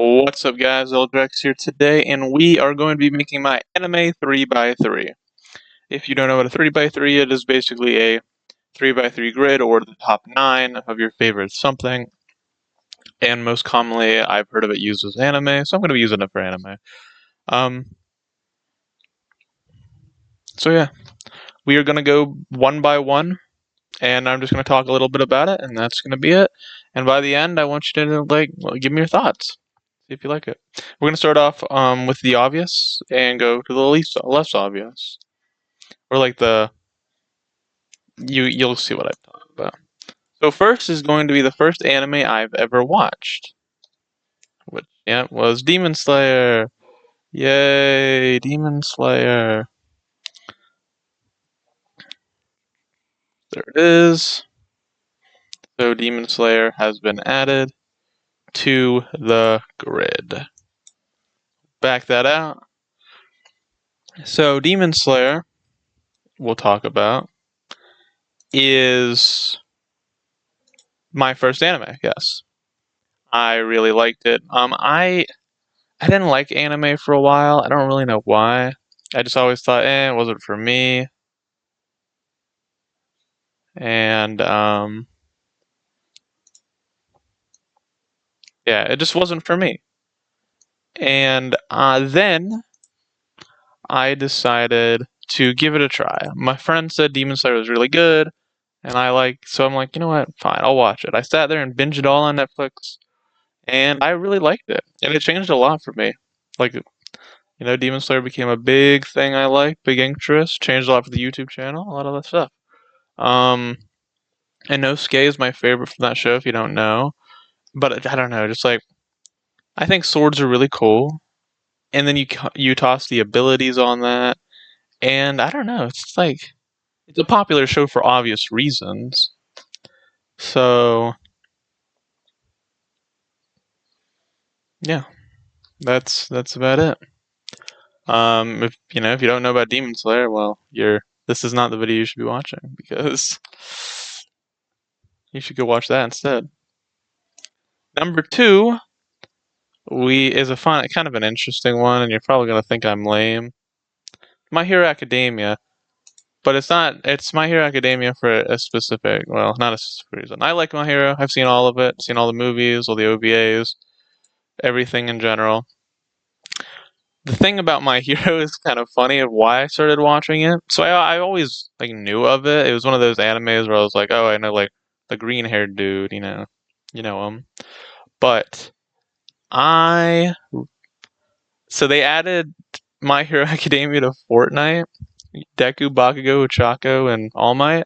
What's up, guys? LDraux here today, and we are going to be making my anime 3x3. If you don't know what a 3x3 is, it is basically a 3x3 grid, or the top 9 of your favorite something. And most commonly, I've heard of it used as anime, so I'm going to be using it for anime. Um, so yeah, we are going to go one by one, and I'm just going to talk a little bit about it, and that's going to be it. And by the end, I want you to give me your thoughts. See if you like it. We're going to start off with the obvious and go to the less obvious. Or like you'll see what I'm talking about. So first is going to be the first anime I've ever watched. Which was Demon Slayer. Yay, Demon Slayer. There it is. So Demon Slayer has been added to the grid. Back that out. So Demon Slayer, we'll talk about, is my first anime, yes. I really liked it. I didn't like anime for a while. I don't really know why. I just always thought, it wasn't for me. And yeah, it just wasn't for me. And then I decided to give it a try. My friend said Demon Slayer was really good, and so I'm like, you know what? Fine, I'll watch it. I sat there and binged it all on Netflix, and I really liked it. And it changed a lot for me. Like, Demon Slayer became a big thing I like, big interest, changed a lot for the YouTube channel, a lot of that stuff. And Nosuke is my favorite from that show, if you don't know. But I don't know, just like, I think swords are really cool. And then you toss the abilities on that. And I don't know, it's a popular show for obvious reasons. So, yeah, that's about it. If you don't know about Demon Slayer, well, this is not the video you should be watching, because you should go watch that instead. Number 2 is a kind of an interesting one, and you're probably gonna think I'm lame. My Hero Academia, but it's not. It's My Hero Academia for a specific, well, not a specific reason. I like My Hero. I've seen all of it. Seen all the movies, all the OVAs, everything in general. The thing about My Hero is kind of funny of why I started watching it. So I always knew of it. It was one of those animes where I was like, oh, I know the green haired dude, you know him. But I so they added My Hero Academia to Fortnite, Deku, Bakugo, Ochako, and All Might,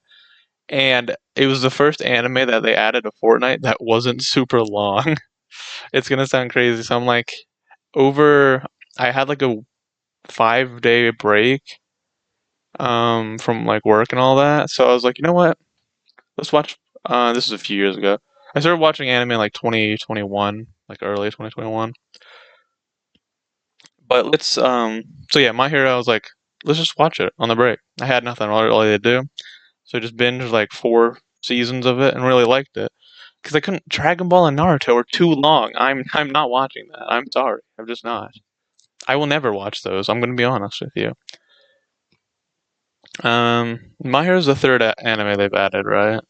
and it was the first anime that they added to Fortnite that wasn't super long. It's gonna sound crazy, so I'm like, I had a 5-day break from work and all that, so I was like, you know what? Let's watch. This is a few years ago. I started watching anime in 2021, early 2021. But so yeah, My Hero, I was like, let's just watch it on the break. I had nothing really to do. So I just binged 4 seasons of it and really liked it. Because I couldn't, Dragon Ball and Naruto are too long. I'm not watching that. I'm sorry. I'm just not. I will never watch those. I'm gonna be honest with you. My Hero's the third anime they've added, right?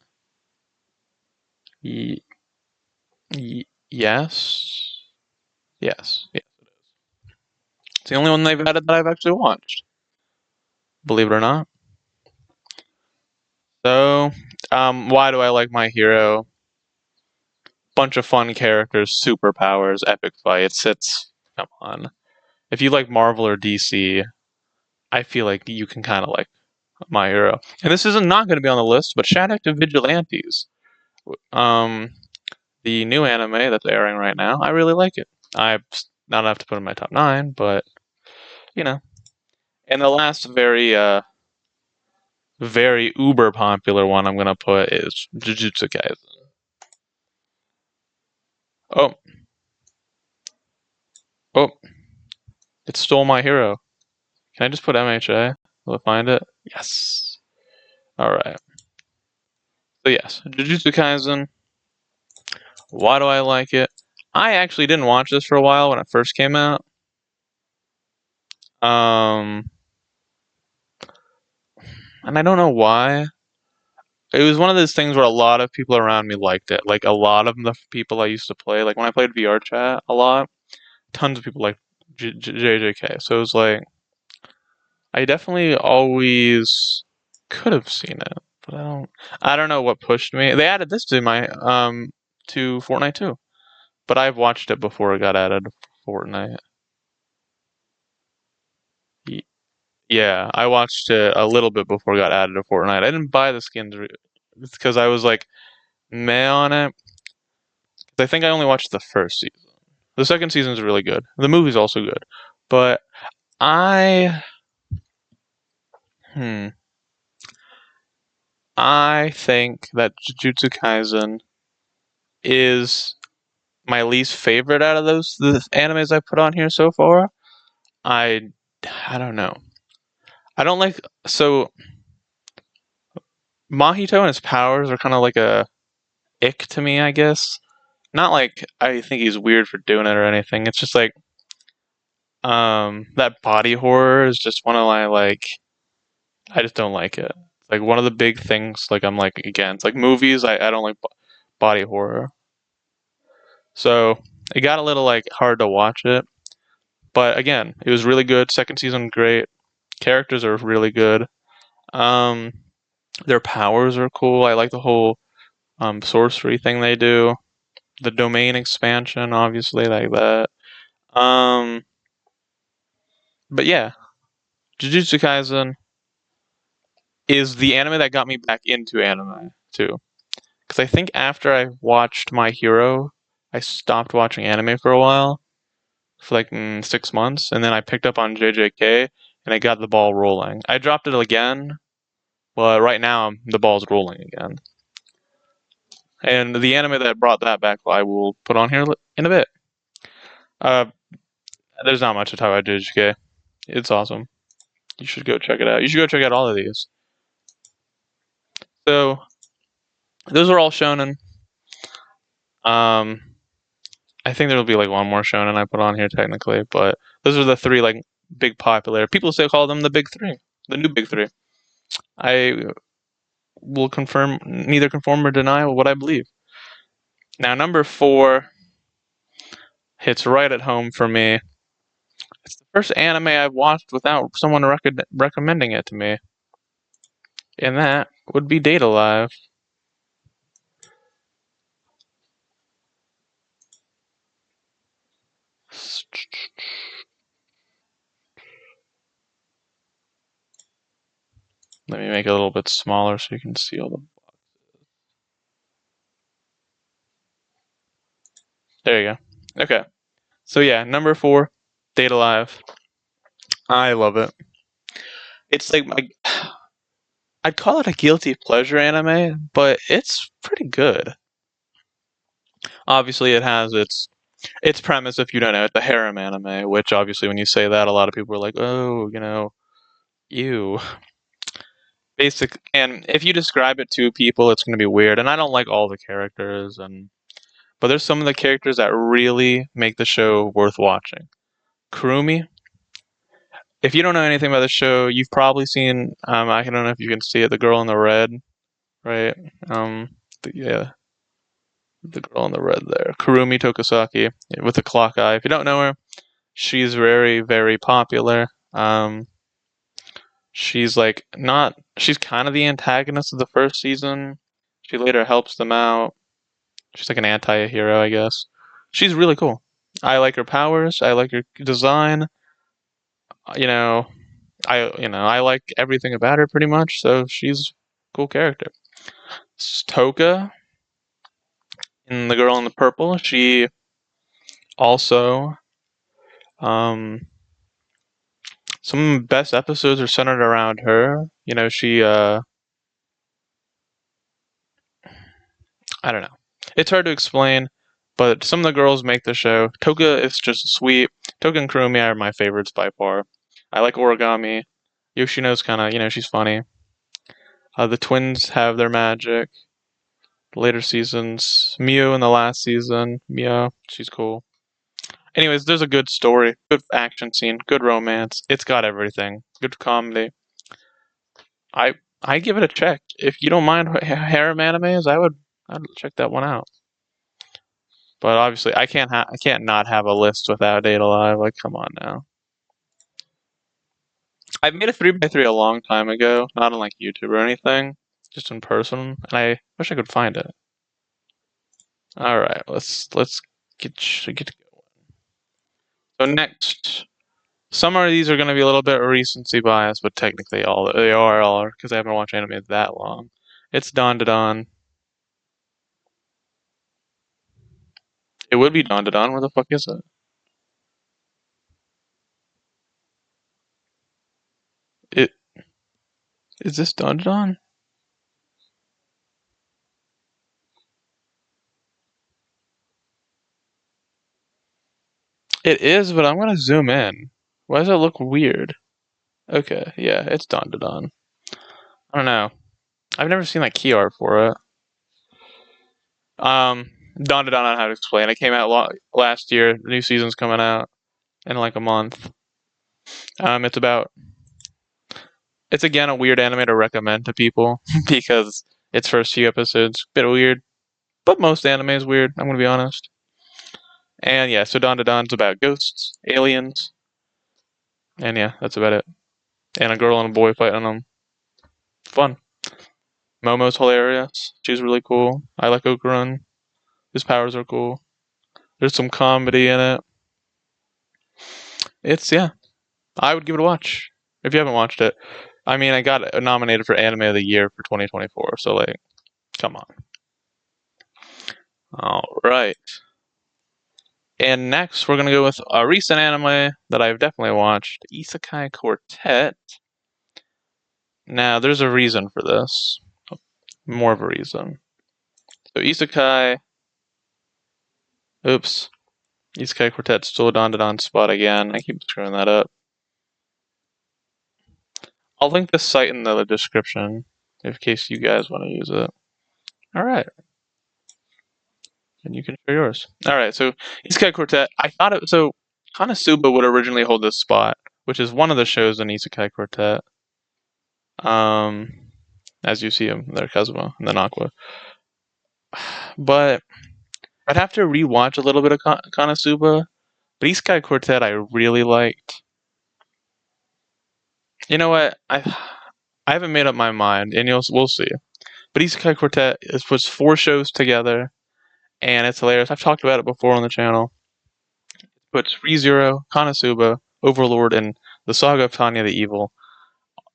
Y- yes. Yes. Yeah. It's the only one they've added that I've actually watched. Believe it or not. So, why do I like My Hero? Bunch of fun characters, superpowers, epic fights. Come on. If you like Marvel or DC, I feel like you can kind of like My Hero. And this isn't not going to be on the list, but shout out to Vigilantes. Um, the new anime that's airing right now. I really like it. I not enough to put in my top 9, but you know. And the last very uber popular one I'm gonna put is Jujutsu Kaisen. Oh, oh, it stole My Hero. Can I just put MHA? Will it find it? Yes. Alright. So yes, Jujutsu Kaisen. Why do I like it? I actually didn't watch this for a while when it first came out. And I don't know why. It was one of those things where a lot of people around me liked it. Like a lot of the people I used to play, like when I played VR chat a lot, tons of people liked JJK. So it was like I definitely always could have seen it, but I don't know what pushed me. They added this to my to Fortnite too, but I've watched it before it got added to Fortnite. Yeah, I watched it a little bit before it got added to Fortnite. I didn't buy the skins because I was like meh on it. I think I only watched the first season. The second season is really good. The movie's also good, but I hmm I think that Jujutsu Kaisen is my least favorite out of the animes I put on here so far. I I don't know. I don't like so Mahito and his powers are kind of like a ick to me, I guess. Not like I think he's weird for doing it or anything. It's just like that body horror is just one of my like I just don't like it. It's like one of the big things like I'm like against. Like movies, I don't like body horror. So it got a little like hard to watch it. But again, it was really good. Second season great. Characters are really good. Um their powers are cool. I like the whole sorcery thing they do. The domain expansion, obviously, like that. Um but yeah, Jujutsu Kaisen is the anime that got me back into anime too. Because I think after I watched My Hero, I stopped watching anime for a while, for like 6 months, and then I picked up on JJK and I got the ball rolling. I dropped it again, but right now the ball's rolling again. And the anime that brought that back, I will put on here in a bit. Uh, there's not much to talk about JJK. It's awesome. You should go check it out. You should go check out all of these. So those are all shonen. Um, I think there'll be like one more shonen I put on here technically, but those are the three like big popular. People still call them the big three, the new big three. I will confirm, neither confirm or deny what I believe. Now, number four hits right at home for me. It's the first anime I've watched without someone recommending it to me, and that would be Data Live. Let me make it a little bit smaller so you can see all the. There you go. Okay. So yeah, number four, Data Live. I love it. It's like my I'd call it a guilty pleasure anime, but it's pretty good. Obviously, it has its premise. If you don't know, it's a harem anime. Which obviously, when you say that, a lot of people are like, "Oh, ew." Basic, and if you describe it to people, it's going to be weird. And I don't like all the characters, but there's some of the characters that really make the show worth watching. Kurumi. If you don't know anything about the show, you've probably seen. I don't know if you can see it. The girl in the red, right? Yeah, the girl in the red there, Kurumi Tokasaki, with the clock eye. If you don't know her, she's very, very popular. She's like not. She's kind of the antagonist of the first season. She later helps them out. She's like an anti-hero, I guess. She's really cool. I like her powers. I like her design. You know, I like everything about her pretty much. So she's a cool character. Toka, and the girl in the purple. She also um some of the best episodes are centered around her. She I don't know. It's hard to explain, but some of the girls make the show. Toga is just sweet. Toga and Kurumi are my favorites by far. I like Origami. Yoshino's kind of, she's funny. The twins have their magic. later seasons. Mio in the last season. Mia, she's cool. Anyways, there's a good story, good action scene, good romance. It's got everything. Good comedy. I give it a check. If you don't mind harem animes, I'd check that one out. But obviously, I can't not have a list without Date Alive. Like, come on now. I made a 3x3 a long time ago, not on like YouTube or anything, just in person, and I wish I could find it. All right, let's get going. So next, some of these are going to be a little bit recency bias, but technically they are all because I haven't watched anime that long. It's Dawn to Dawn. It would be Dawn to Dawn. Where the fuck is it? It is this Dawn to Dawn? It is, but I'm gonna zoom in. Why does it look weird? Okay, yeah, it's Dawn to Dawn. I don't know. I've never seen like key art for it. Dawn to Dawn on how to explain. It came out last year. The new season's coming out in like a month. It's about. It's again a weird anime to recommend to people because its first few episodes bit weird, but most anime is weird. I'm gonna be honest. And yeah, so Dawn to Dawn's about ghosts, aliens, and yeah, that's about it. And a girl and a boy fighting them. Fun. Momo's hilarious. She's really cool. I like Okarun. His powers are cool. There's some comedy in it. Yeah. I would give it a watch if you haven't watched it. I mean, I got nominated for Anime of the Year for 2024, so like, come on. All right. And next, we're gonna go with a recent anime that I've definitely watched, Isekai Quartet. Now, there's a reason for this. More of a reason. So Isekai. Oops. Isekai Quartet stole Dawn to Dawn spot again. I keep screwing that up. I'll link this site in the description in case you guys want to use it. All right. And you can share yours. All right. So Isekai Quartet. I thought it. So Konosuba would originally hold this spot, which is one of the shows in Isekai Quartet. As you see him there, Kazuma and then Aqua. But I'd have to rewatch a little bit of Konosuba. But Isekai Quartet I really liked. You know what? I haven't made up my mind, and we'll see. But Isekai Quartet puts 4 shows together, and it's hilarious. I've talked about it before on the channel. It puts ReZero, Konosuba, Overlord, and the Saga of Tanya the Evil.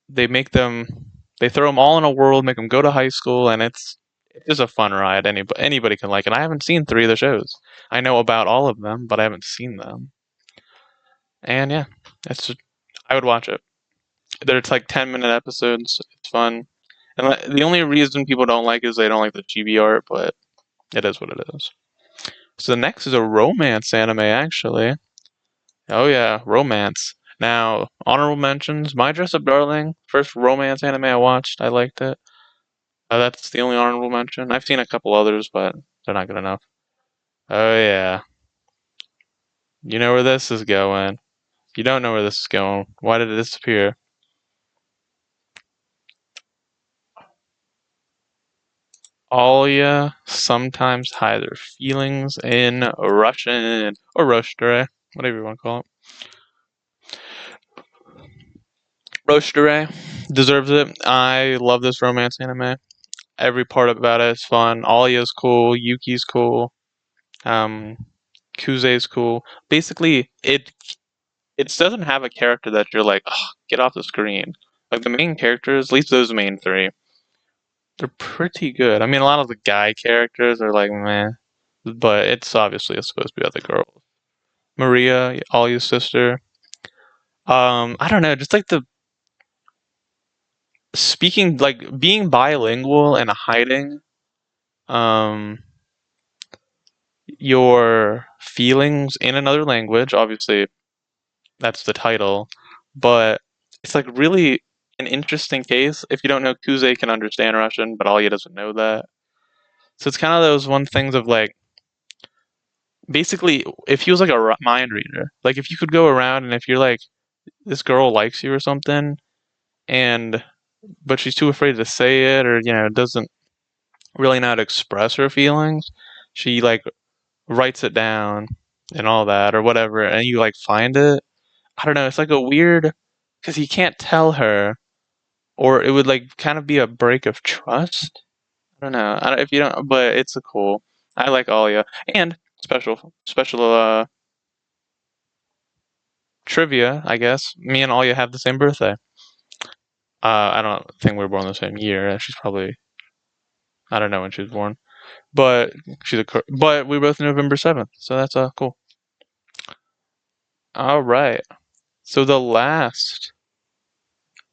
They throw them all in a world, make them go to high school, and it's just a fun ride. Anybody can like it. I haven't seen 3 of the shows. I know about all of them, but I haven't seen them. And yeah, I would watch it. It's like 10-minute episodes. It's fun. And the only reason people don't like it is they don't like the chibi art, but it is what it is. So the next is a romance anime, actually. Oh yeah, romance. Now, honorable mentions, My Dress Up Darling, first romance anime I watched. I liked it. That's the only honorable mention. I've seen a couple others, but they're not good enough. Oh yeah. You know where this is going. You don't know where this is going. Why did it disappear? Alya sometimes hide their feelings in Russian or Roshtere, whatever you want to call it. Roshtere deserves it. I love this romance anime. Every part about it is fun. Alya's cool. Yuki's cool. Kuze's cool. Basically, it doesn't have a character that you're like, oh, get off the screen. Like the main characters, at least those main 3, they're pretty good. I mean, a lot of the guy characters are like, meh, but it's obviously supposed to be about the girls. Maria, Alya's sister. I don't know, just like being bilingual and hiding, um, your feelings in another language. Obviously, that's the title, but it's like really an interesting case. If you don't know, Kuze can understand Russian, but Alya doesn't know that. So it's kind of those one things of like, basically, if he was like a mind reader, like if you could go around and if you're like, this girl likes you or something, and but she's too afraid to say it, or doesn't really know how to express her feelings, she like writes it down and all that or whatever, and you like find it. I don't know. It's like a weird because he can't tell her, or it would like kind of be a break of trust. I don't know. If you don't, but it's a cool. I like Alia and special trivia. I guess me and Alia have the same birthday. I don't think we were born the same year. She's probably I don't know when she was born, but but we were both November 7th, so that's cool. All right. So the last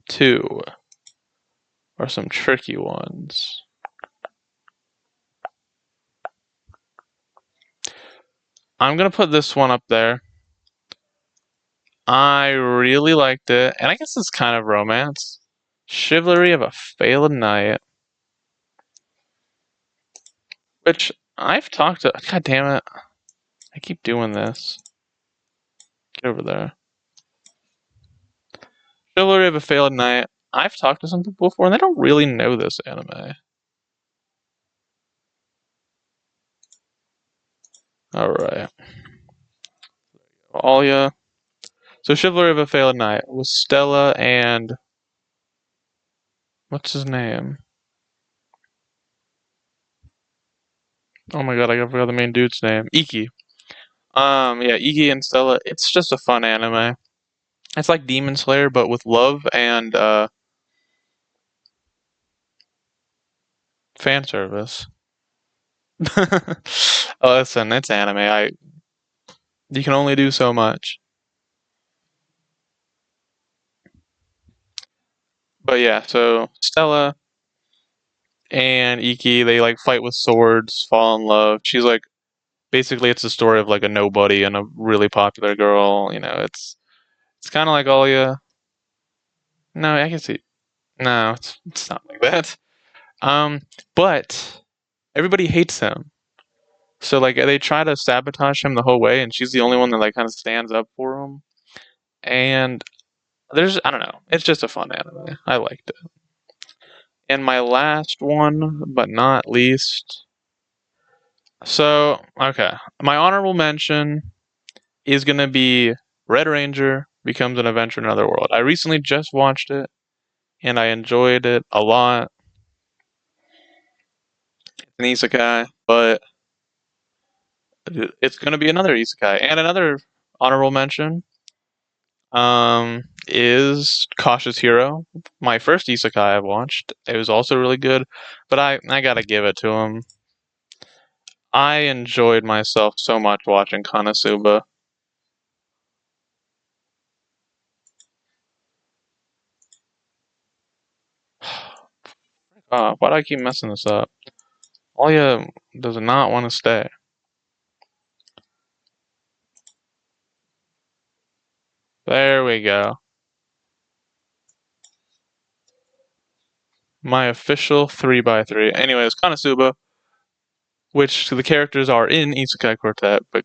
two are some tricky ones. I'm gonna put this one up there. I really liked it, and I guess it's kind of romance. Chivalry of a Failed Knight, which I've talked to. God damn it! I keep doing this. Get over there. Chivalry of a Failed Knight. I've talked to some people before, and they don't really know this anime. All right, Alia. So Chivalry of a Failed Knight was Stella and what's his name? Oh my god, I forgot the main dude's name. Iki. Yeah, Iki and Stella. It's just a fun anime. It's like Demon Slayer, but with love and fan service. Oh, listen, it's anime. You can only do so much. But yeah, so Stella and Iki, they like fight with swords, fall in love. She's like basically it's a story of like a nobody and a really popular girl. It's kind of like Alia. No, I can see. No, it's not like that. Um, but everybody hates him. So like they try to sabotage him the whole way, and she's the only one that like kind of stands up for him. And I don't know, it's just a fun anime. I liked it. And my last one, but not least. So okay, my honorable mention is gonna be Red Ranger becomes an adventure in another world. I recently just watched it, and I enjoyed it a lot. It's an isekai, but it's gonna be another isekai. And another honorable mention is Cautious Hero. My first isekai I've watched. It was also really good, but I gotta give it to him. I enjoyed myself so much watching Konosuba. Why do I keep messing this up? Alia does not want to stay. There we go. My official 3x3. Anyways, Konosuba, which the characters are in Isekai Quartet, but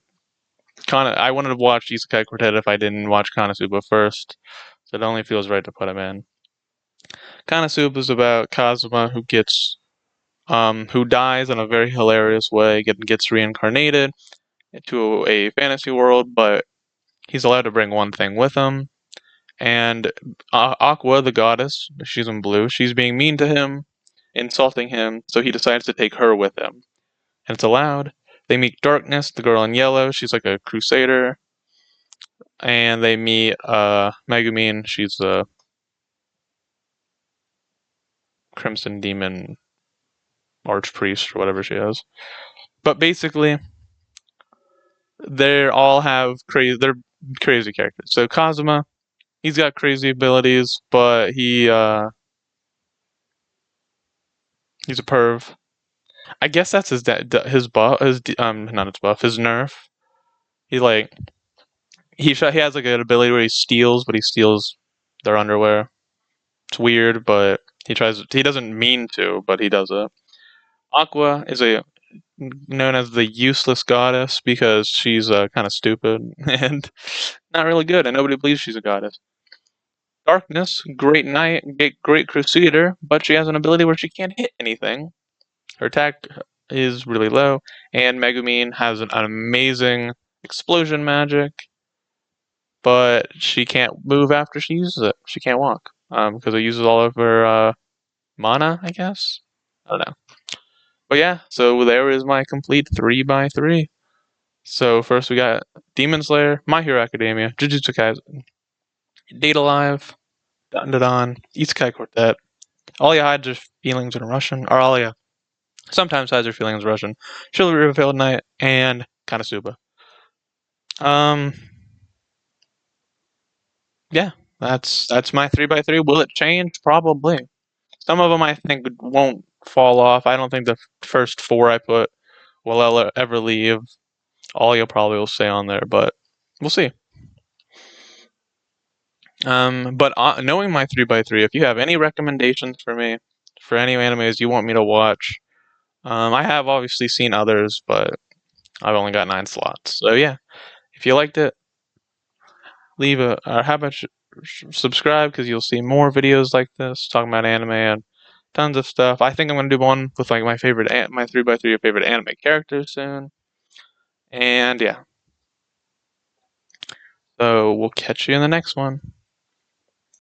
I wanted to watch Isekai Quartet if I didn't watch Konosuba first, so it only feels right to put him in. Konosuba is about Kazuma who dies in a very hilarious way, gets reincarnated into a fantasy world, but he's allowed to bring one thing with him. And Aqua, the goddess, she's in blue, she's being mean to him, insulting him, so he decides to take her with him. And it's allowed. They meet Darkness, the girl in yellow, she's like a crusader. And they meet Megumin, she's a crimson demon archpriest or whatever she is. But basically, they're crazy characters. So Kazuma, he's got crazy abilities, but he's a perv. I guess that's his buff, not his buff, his nerf. He like he has like an ability where he steals, but he steals their underwear. It's weird, but he doesn't mean to, but he does it. Aqua known as the useless goddess because she's kind of stupid and not really good, and nobody believes she's a goddess. Darkness, great knight, great crusader, but she has an ability where she can't hit anything. Her attack is really low, and Megumin has an amazing explosion magic, but she can't move after she uses it. She can't walk because it uses all of her mana, I guess. I don't know. But yeah, so there is my complete 3x3. So first we got Demon Slayer, My Hero Academia, Jujutsu Kaisen, Date Alive, Dandadan, Isekai Quartet. All you hides your feelings in Russian, or all you sometimes hides your feelings in Russian. Chivalry of a Failed Knight, and Konosuba. Um, yeah, that's my 3x3. Will it change? Probably. Some of them I think won't fall off. I don't think the first four I put will ever leave. All you probably will stay on there, but we'll see. But knowing my 3x3, if you have any recommendations for me for any animes you want me to watch, I have obviously seen others, but I've only got 9 slots. So yeah, if you liked it, leave a how about subscribe because you'll see more videos like this talking about anime and tons of stuff. I think I'm gonna do one with like my 3x3 favorite anime characters soon. And yeah, so we'll catch you in the next one.